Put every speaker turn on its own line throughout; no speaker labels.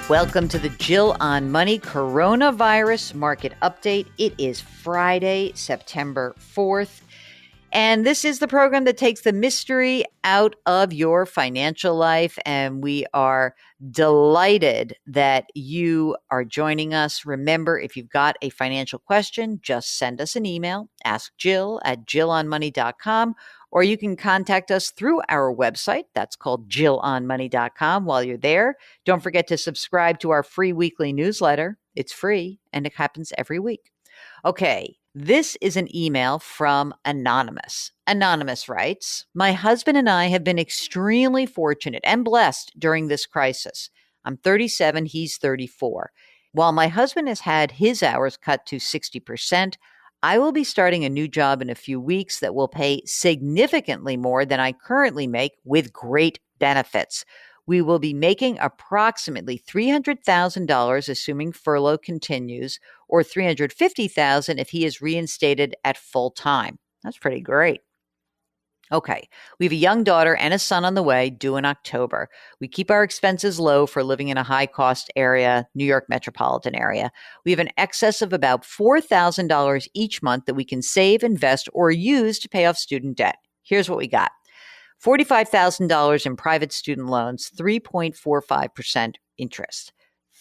Welcome to the Jill on Money Coronavirus Market Update. It is Friday, September 4th. And this is the program that takes the mystery out of your financial life. And we are delighted that you are joining us. Remember, if you've got a financial question, just send us an email, askjill@jillonmoney.com, or you can contact us through our website. That's called jillonmoney.com. While you're there, don't forget to subscribe to our free weekly newsletter. It's free and it happens every week. Okay, this is an email from Anonymous. Anonymous writes, "My husband and I have been extremely fortunate and blessed during this crisis. I'm 37, he's 34. While my husband has had his hours cut to 60%, I will be starting a new job in a few weeks that will pay significantly more than I currently make with great benefits. We will be making approximately $300,000, assuming furlough continues, or $350,000 if he is reinstated at full time." That's pretty great. Okay, we have a young daughter and a son on the way, due in October. We keep our expenses low for living in a high-cost area, New York metropolitan area. We have an excess of about $4,000 each month that we can save, invest, or use to pay off student debt. Here's what we got. $45,000 in private student loans, 3.45% interest.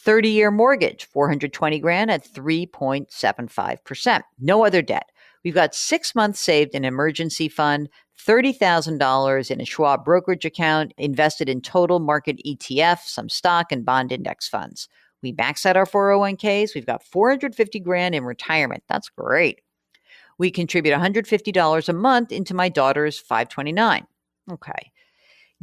30-year mortgage, $420,000 at 3.75%. No other debt. We've got 6 months saved in emergency fund, $30,000 in a Schwab brokerage account, invested in total market ETF, some stock and bond index funds. We max out our 401ks. We've got $450,000 in retirement. That's great. We contribute $150 a month into my daughter's 529. Okay.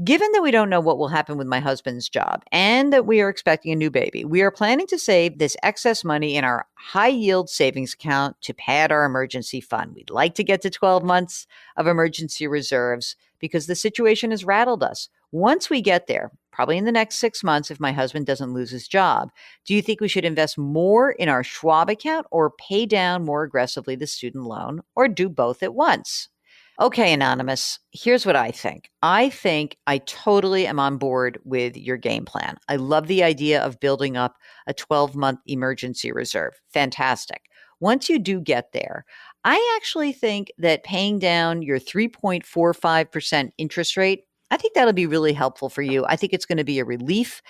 Given that we don't know what will happen with my husband's job and that we are expecting a new baby, we are planning to save this excess money in our high yield savings account to pad our emergency fund. We'd like to get to 12 months of emergency reserves because the situation has rattled us. Once we get there, probably in the next 6 months, if my husband doesn't lose his job, do you think we should invest more in our Schwab account or pay down more aggressively the student loan, or do both at once? Okay, Anonymous, here's what I think. I think I totally am on board with your game plan. I love the idea of building up a 12-month emergency reserve. Fantastic. Once you do get there, I actually think that paying down your 3.45% interest rate, I think that'll be really helpful for you. I think it's going to be a relief.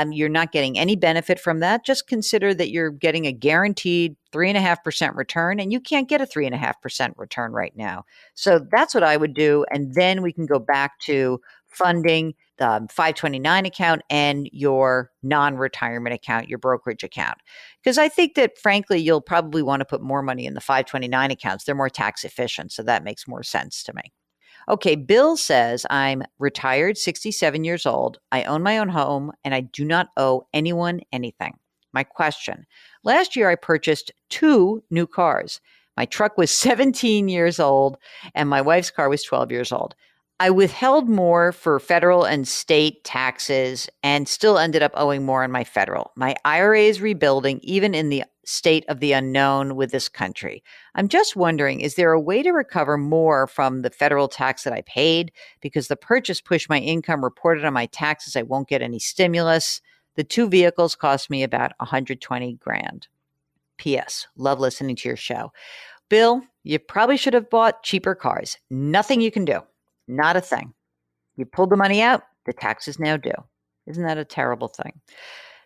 You're not getting any benefit from that. Just consider that you're getting a guaranteed 3.5% return, and you can't get a 3.5% return right now. So that's what I would do. And then we can go back to funding the 529 account and your non-retirement account, your brokerage account. Because I think that, frankly, you'll probably want to put more money in the 529 accounts. They're more tax efficient. So that makes more sense to me. Okay, Bill says, "I'm retired, 67 years old. I own my own home and I do not owe anyone anything. My question: last year I purchased 2 new cars. My truck was 17 years old and my wife's car was 12 years old. I withheld more for federal and state taxes and still ended up owing more on my federal. My IRA is rebuilding even in the state of the unknown with this country. I'm just wondering, is there a way to recover more from the federal tax that I paid? Because the purchase pushed my income reported on my taxes. I won't get any stimulus. The 2 vehicles cost me about $120,000. P.S. Love listening to your show." Bill, you probably should have bought cheaper cars. Nothing you can do. Not a thing. You pulled the money out, the tax is now due. Isn't that a terrible thing?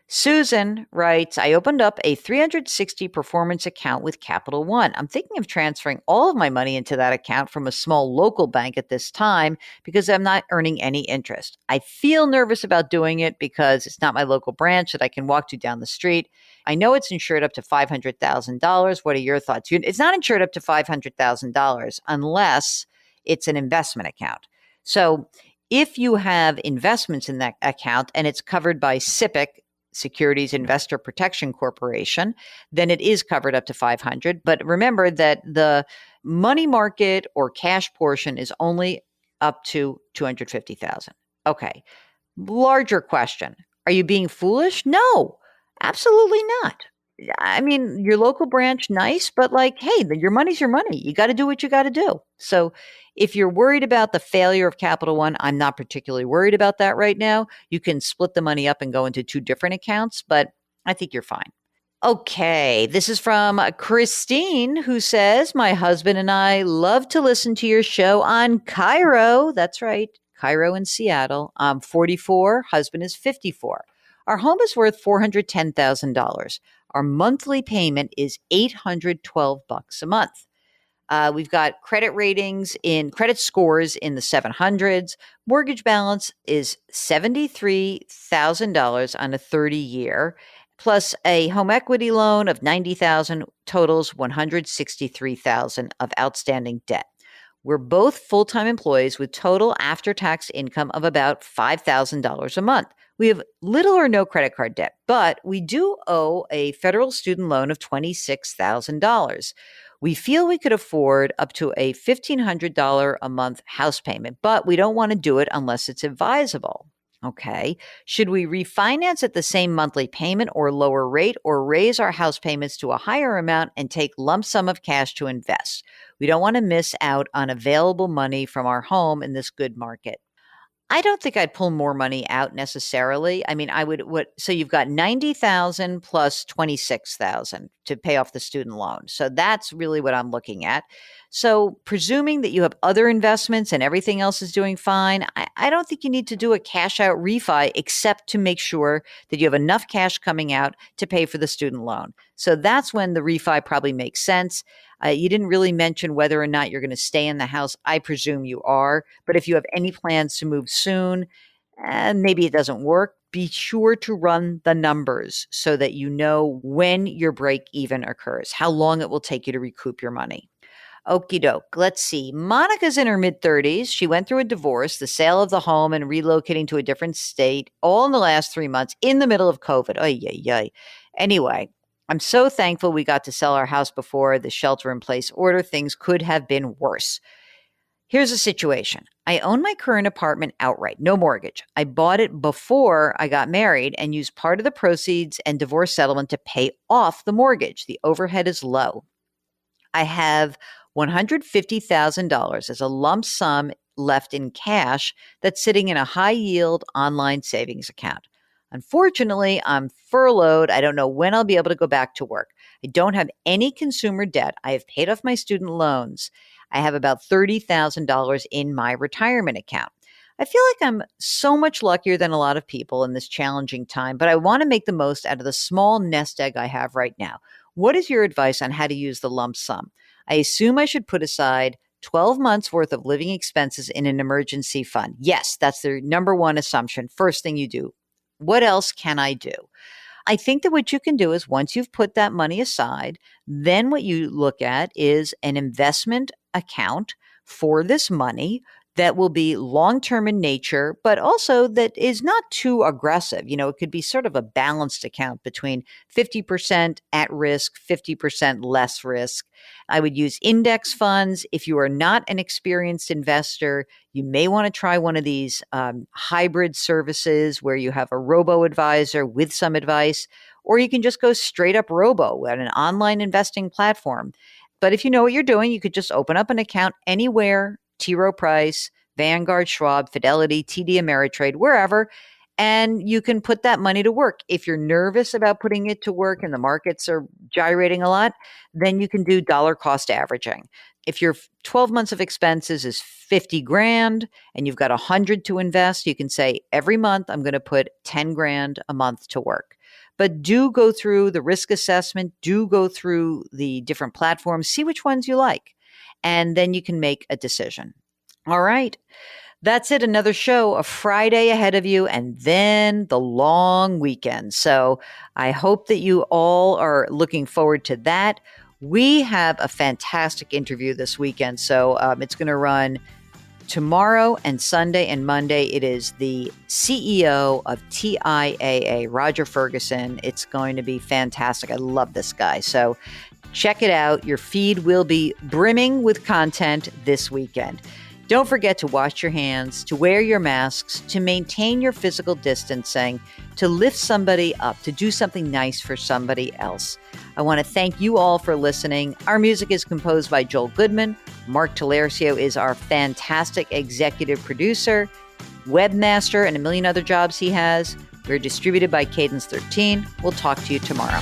Susan writes, "I opened up a 360 performance account with Capital One. I'm thinking of transferring all of my money into that account from a small local bank at this time because I'm not earning any interest. I feel nervous about doing it because it's not my local branch that I can walk to down the street. I know it's insured up to $500,000. What are your thoughts?" It's not insured up to $500,000 unless it's an investment account. So if you have investments in that account and it's covered by SIPC, Securities Investor Protection Corporation, then it is covered up to 500. But remember that the money market or cash portion is only up to 250,000. Okay. Larger question. Are you being foolish? No, absolutely not. I mean, your local branch, nice, but like, hey, your money's your money. You got to do what you got to do. So if you're worried about the failure of Capital One, I'm not particularly worried about that right now. You can split the money up and go into two different accounts, but I think you're fine. Okay, this is from Christine, who says, my husband and I love to listen to your show on Cairo. That's right, Cairo in Seattle. I'm 44, husband is 54. Our home is worth $410,000. Our monthly payment is 812 bucks a month. We've got credit scores in the 700s. Mortgage balance is $73,000 on a 30-year, plus a home equity loan of $90,000 totals $163,000 of outstanding debt. We're both full-time employees with total after-tax income of about $5,000 a month. We have little or no credit card debt, but we do owe a federal student loan of $26,000. We feel we could afford up to a $1,500 a month house payment, but we don't want to do it unless it's advisable. Okay. Should we refinance at the same monthly payment or lower rate, or raise our house payments to a higher amount and take lump sum of cash to invest? We don't want to miss out on available money from our home in this good market. I don't think I'd pull more money out necessarily. I mean, I would what so you've got 90,000 plus 26,000 to pay off the student loan. So that's really what I'm looking at. So presuming that you have other investments and everything else is doing fine, I don't think you need to do a cash out refi except to make sure that you have enough cash coming out to pay for the student loan. So that's when the refi probably makes sense. You didn't really mention whether or not you're going to stay in the house. I presume you are. But if you have any plans to move soon, and maybe it doesn't work, be sure to run the numbers so that you know when your break even occurs, how long it will take you to recoup your money. Okie doke. Let's see. Monica's in her mid 30s. She went through a divorce, the sale of the home, and relocating to a different state all in the last 3 months in the middle of COVID. Ay, ay, ay. Anyway, I'm so thankful we got to sell our house before the shelter in place order. Things could have been worse. Here's the situation. I own my current apartment outright, no mortgage. I bought it before I got married and used part of the proceeds and divorce settlement to pay off the mortgage. The overhead is low. I have $150,000 as a lump sum left in cash that's sitting in a high yield online savings account. Unfortunately, I'm furloughed. I don't know when I'll be able to go back to work. I don't have any consumer debt. I have paid off my student loans. I have about $30,000 in my retirement account. I feel like I'm so much luckier than a lot of people in this challenging time, but I want to make the most out of the small nest egg I have right now. What is your advice on how to use the lump sum? I assume I should put aside 12 months worth of living expenses in an emergency fund. Yes, that's the number one assumption. First thing you do. What else can I do? I think that what you can do is once you've put that money aside, then what you look at is an investment account for this money that will be long-term in nature, but also that is not too aggressive. You know, it could be sort of a balanced account between 50% at risk, 50% less risk. I would use index funds. If you are not an experienced investor, you may want to try one of these hybrid services where you have a robo-advisor with some advice, or you can just go straight up robo at an online investing platform. But if you know what you're doing, you could just open up an account anywhere, T. Rowe Price, Vanguard, Schwab, Fidelity, TD Ameritrade, wherever, and you can put that money to work. If you're nervous about putting it to work and the markets are gyrating a lot, then you can do dollar cost averaging. If your 12 months of expenses is 50 grand and you've got 100 to invest, you can say every month I'm going to put 10 grand a month to work. But do go through the risk assessment, do go through the different platforms, see which ones you like, and then you can make a decision. All right. That's it. Another show, a Friday ahead of you, and then the long weekend. So I hope that you all are looking forward to that. We have a fantastic interview this weekend. So it's going to run tomorrow and Sunday and Monday. It is the CEO of TIAA, Roger Ferguson. It's going to be fantastic. I love this guy. So check it out. Your feed will be brimming with content this weekend. Don't forget to wash your hands, to wear your masks, to maintain your physical distancing, to lift somebody up, to do something nice for somebody else. I want to thank you all for listening. Our music is composed by Joel Goodman. Mark Talercio is our fantastic executive producer, webmaster, and a million other jobs he has. We're distributed by Cadence 13. We'll talk to you tomorrow.